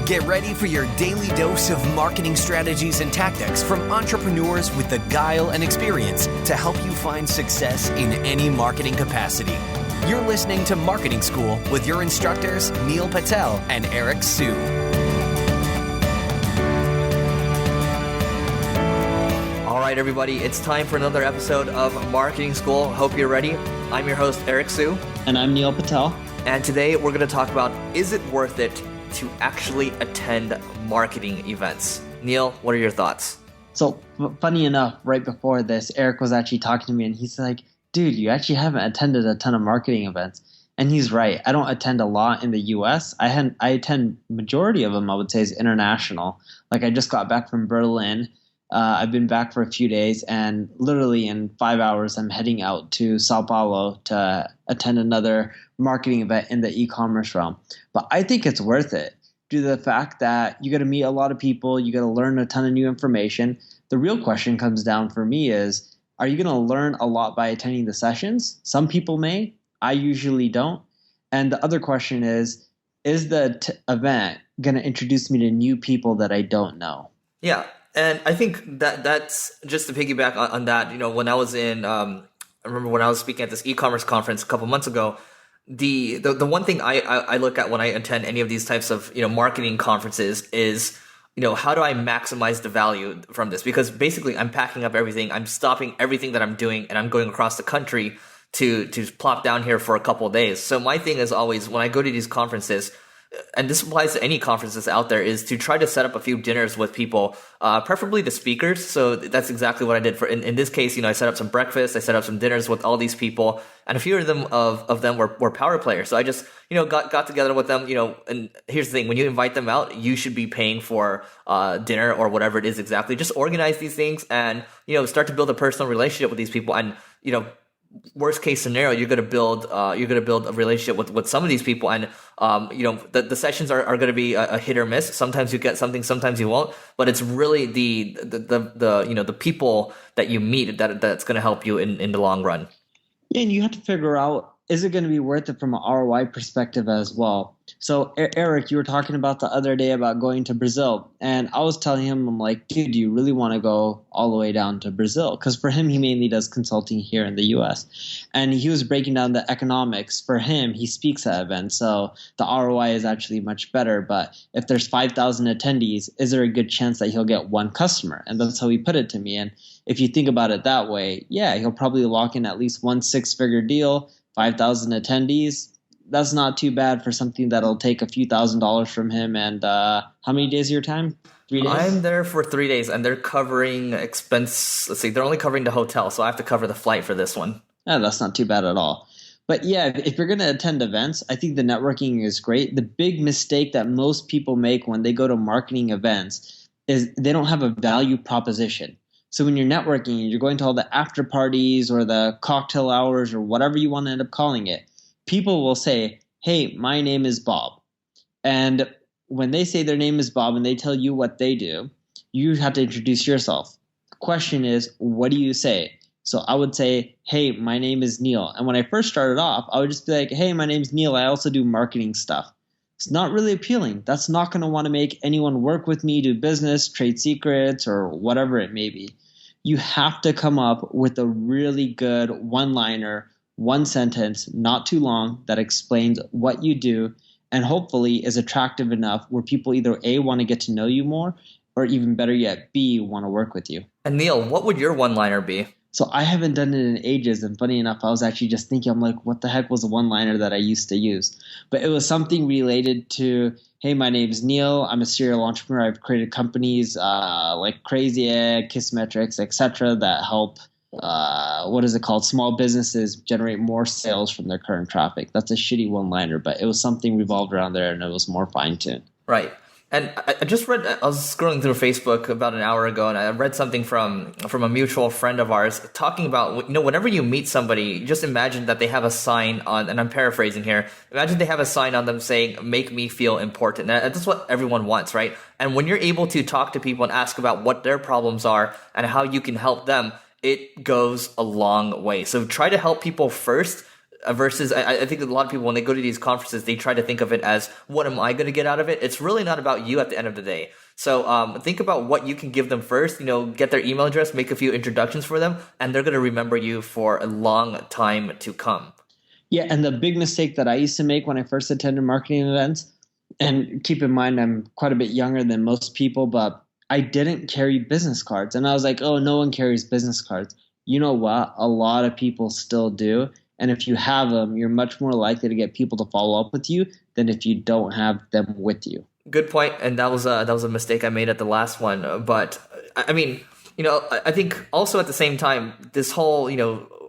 Get ready for your daily dose of marketing strategies and tactics from entrepreneurs with the guile and experience to help you find success in any marketing capacity. You're listening to Marketing School with your instructors, Neil Patel and Eric Siu. All right, everybody, it's time for another episode of Marketing School. Hope you're ready. I'm your host, Eric Siu. And I'm Neil Patel. And today we're going to talk about, is it worth it to actually attend marketing events? Neil, what are your thoughts? So funny enough, right before this, Eric was actually talking to me and he's like, dude, you actually haven't attended a ton of marketing events. And he's right. I don't attend a lot in the US. I attend majority of them, I would say, is international. Like I just got back from Berlin. I've been back for a few days, and literally in 5 hours, I'm heading out to Sao Paulo to attend another marketing event in the e-commerce realm. But I think it's worth it due to the fact that you got to meet a lot of people, you got to learn a ton of new information. The real question comes down for me is, are you going to learn a lot by attending the sessions? Some people may. I usually don't. And the other question is the event going to introduce me to new people that I don't know? Yeah. And I think that's just to piggyback on that, when I was I remember when I was speaking at this e-commerce conference a couple months ago, the one thing I look at when I attend any of these types of, marketing conferences is, how do I maximize the value from this? Because basically I'm packing up everything, I'm stopping everything that I'm doing, and I'm going across the country to plop down here for a couple of days. So my thing is always, when I go to these conferences, and this applies to any conferences out there, is to try to set up a few dinners with people, preferably the speakers. So that's exactly what I did in this case. I set up some breakfast, I set up some dinners with all these people, and a few of them were power players. So I just, got together with them, and here's the thing, when you invite them out, you should be paying for dinner or whatever it is exactly. Just organize these things and, start to build a personal relationship with these people. And, worst case scenario, you're going to build a relationship with some of these people, and the sessions are going to be a hit or miss. Sometimes you get something, sometimes you won't. But it's really the people that you meet that's going to help you in the long run. Yeah, and you have to figure out, is it going to be worth it from an ROI perspective as well? So Eric, you were talking about the other day about going to Brazil, and I was telling him, I'm like, dude, do you really want to go all the way down to Brazil? Because for him, he mainly does consulting here in the US, and he was breaking down the economics. For him, he speaks at events, so the ROI is actually much better. But if there's 5,000 attendees, is there a good chance that he'll get one customer? And that's how he put it to me. And if you think about it that way, yeah, he'll probably lock in at least one six-figure deal, 5,000 attendees. That's not too bad for something that'll take a few $1,000s from him. And how many days of your time? 3 days? I'm there for 3 days, and they're covering expense. Let's see, they're only covering the hotel, so I have to cover the flight for this one. Yeah, that's not too bad at all. But yeah, if you're going to attend events, I think the networking is great. The big mistake that most people make when they go to marketing events is they don't have a value proposition. So when you're networking, you're going to all the after parties or the cocktail hours or whatever you want to end up calling it, people will say, hey, my name is Bob. And when they say their name is Bob and they tell you what they do, you have to introduce yourself. The question is, what do you say? So I would say, hey, my name is Neil. And when I first started off, I would just be like, hey, my name's Neil. I also do marketing stuff. It's not really appealing. That's not going to want to make anyone work with me, do business, trade secrets, or whatever it may be. You have to come up with a really good one-liner, one sentence, not too long, that explains what you do and hopefully is attractive enough where people either A, want to get to know you more, or even better yet, B, want to work with you. And Neil, what would your one-liner be? So I haven't done it in ages, and funny enough, I was actually just thinking, I'm like, what the heck was a one-liner that I used to use? But it was something related to, hey, my name's Neil. I'm a serial entrepreneur. I've created companies like Crazy Egg, Kissmetrics, etc. that help, small businesses generate more sales from their current traffic. That's a shitty one-liner, but it was something revolved around there, and it was more fine-tuned. Right. And I just read, I was scrolling through Facebook about an hour ago, and I read something from a mutual friend of ours talking about, whenever you meet somebody, just imagine that they have a sign on, and I'm paraphrasing here, imagine they have a sign on them saying, make me feel important. And that's what everyone wants, right? And when you're able to talk to people and ask about what their problems are and how you can help them, it goes a long way. So try to help people first. versus I think a lot of people, when they go to these conferences, they try to think of it as, what am I going to get out of it? It's really not about you at the end of the day. So think about what you can give them first, get their email address, make a few introductions for them, and they're going to remember you for a long time to come. Yeah, and the big mistake that I used to make when I first attended marketing events, and keep in mind I'm quite a bit younger than most people, but I didn't carry business cards. And I was like, oh, no one carries business cards. You know what? A lot of people still do. And if you have them, you're much more likely to get people to follow up with you than if you don't have them with you. Good point. And that was a mistake I made at the last one. But I mean, I think also at the same time, this whole,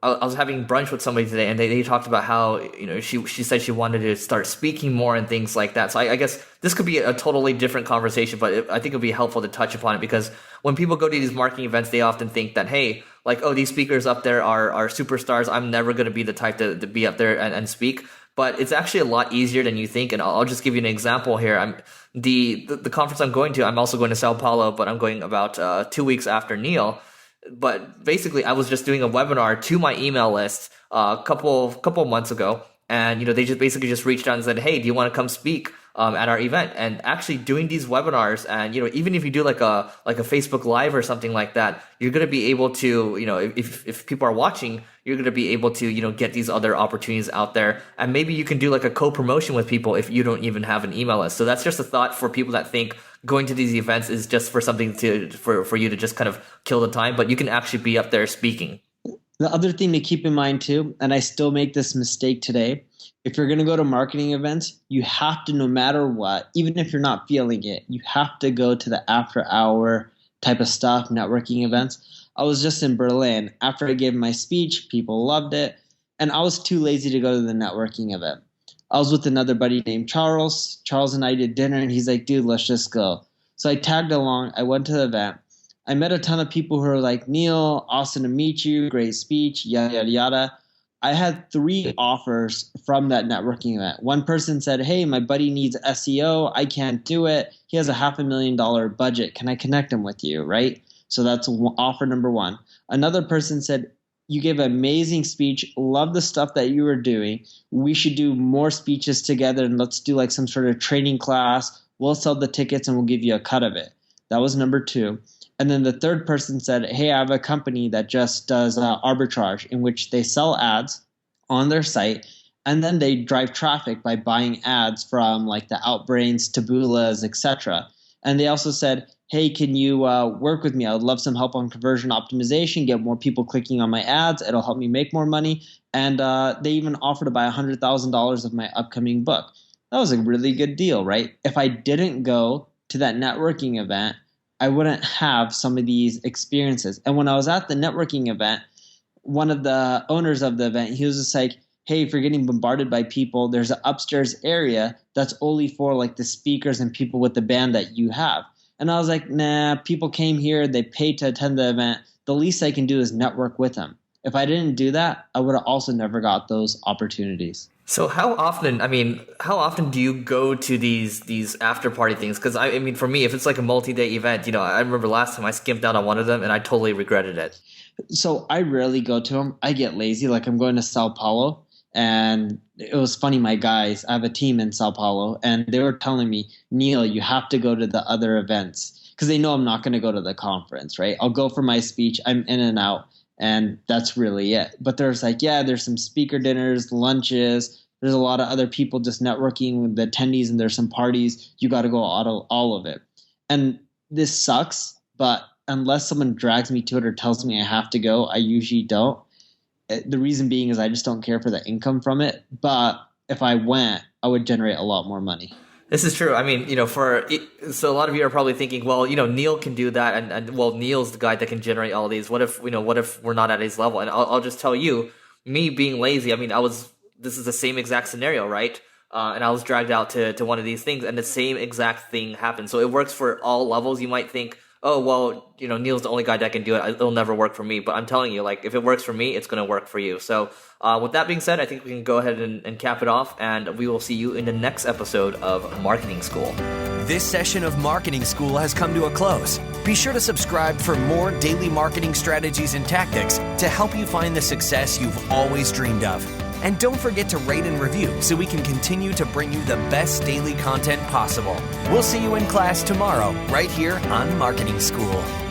I was having brunch with somebody today, and they talked about how, she said she wanted to start speaking more and things like that. So I guess this could be a totally different conversation, but I think it would be helpful to touch upon it, because when people go to these marketing events, they often think that, hey, like, oh, these speakers up there are superstars. I'm never going to be the type to be up there and speak. But it's actually a lot easier than you think. And I'll just give you an example here. The conference I'm going to, I'm also going to Sao Paulo, but I'm going about 2 weeks after Neil. But basically, I was just doing a webinar to my email list a couple months ago, and they just basically reached out and said, "Hey, do you want to come speak at our event?" And actually, doing these webinars, and even if you do like a Facebook Live or something like that, you're going to be able to, if people are watching, you're going to be able to get these other opportunities out there, and maybe you can do like a co-promotion with people if you don't even have an email list. So that's just a thought for people that think going to these events is just for something for you to just kind of kill the time, but you can actually be up there speaking. The other thing to keep in mind too, and I still make this mistake today, if you're going to go to marketing events, you have to, no matter what, even if you're not feeling it, you have to go to the after hour type of stuff, networking events. I was just in Berlin. After I gave my speech, people loved it, and I was too lazy to go to the networking event. I was with another buddy named Charles. Charles and I did dinner, and he's like, dude, let's just go. So I tagged along. I went to the event. I met a ton of people who were like, Neil, awesome to meet you, great speech, yada, yada, yada. I had 3 offers from that networking event. One person said, hey, my buddy needs SEO. I can't do it. He has a $500,000 budget. Can I connect him with you, right? So that's offer number 1. Another person said, you gave an amazing speech. Love the stuff that you were doing. We should do more speeches together, and let's do like some sort of training class. We'll sell the tickets and we'll give you a cut of it. That was number 2. And then the third person said, hey, I have a company that just does arbitrage, in which they sell ads on their site, and then they drive traffic by buying ads from like the Outbrains, Tabulas, etc. And they also said, hey, can you work with me? I would love some help on conversion optimization, get more people clicking on my ads. It'll help me make more money. And they even offered to buy $100,000 of my upcoming book. That was a really good deal, right? If I didn't go to that networking event, I wouldn't have some of these experiences. And when I was at the networking event, one of the owners of the event, he was just like, hey, if you're getting bombarded by people, there's an upstairs area that's only for like the speakers and people with the band that you have. And I was like, nah, people came here, they paid to attend the event. The least I can do is network with them. If I didn't do that, I would have also never got those opportunities. So how often do you go to these after party things? Because I mean, for me, if it's like a multi-day event, I remember last time I skimped out on one of them and I totally regretted it. So I rarely go to them. I get lazy. Like I'm going to Sao Paulo, and it was funny. My guys, I have a team in Sao Paulo, and they were telling me, Neil, you have to go to the other events, because they know I'm not going to go to the conference, right? I'll go for my speech. I'm in and out. And that's really it. But there's like, yeah, there's some speaker dinners, lunches. There's a lot of other people just networking with the attendees, and there's some parties. You got to go all of it. And this sucks, but unless someone drags me to it or tells me I have to go, I usually don't. The reason being is I just don't care for the income from it. But if I went, I would generate a lot more money. This is true. I mean, so a lot of you are probably thinking, well, Neil can do that, and well, Neil's the guy that can generate all these. What if we're not at his level? And I'll just tell you, me being lazy. I mean, this is the same exact scenario, right? And I was dragged out to one of these things, and the same exact thing happened. So it works for all levels. You might think, oh, well, Neil's the only guy that can do it. It'll never work for me. But I'm telling you, like, if it works for me, it's going to work for you. So with that being said, I think we can go ahead and cap it off, and we will see you in the next episode of Marketing School. This session of Marketing School has come to a close. Be sure to subscribe for more daily marketing strategies and tactics to help you find the success you've always dreamed of. And don't forget to rate and review so we can continue to bring you the best daily content possible. We'll see you in class tomorrow, right here on Marketing School.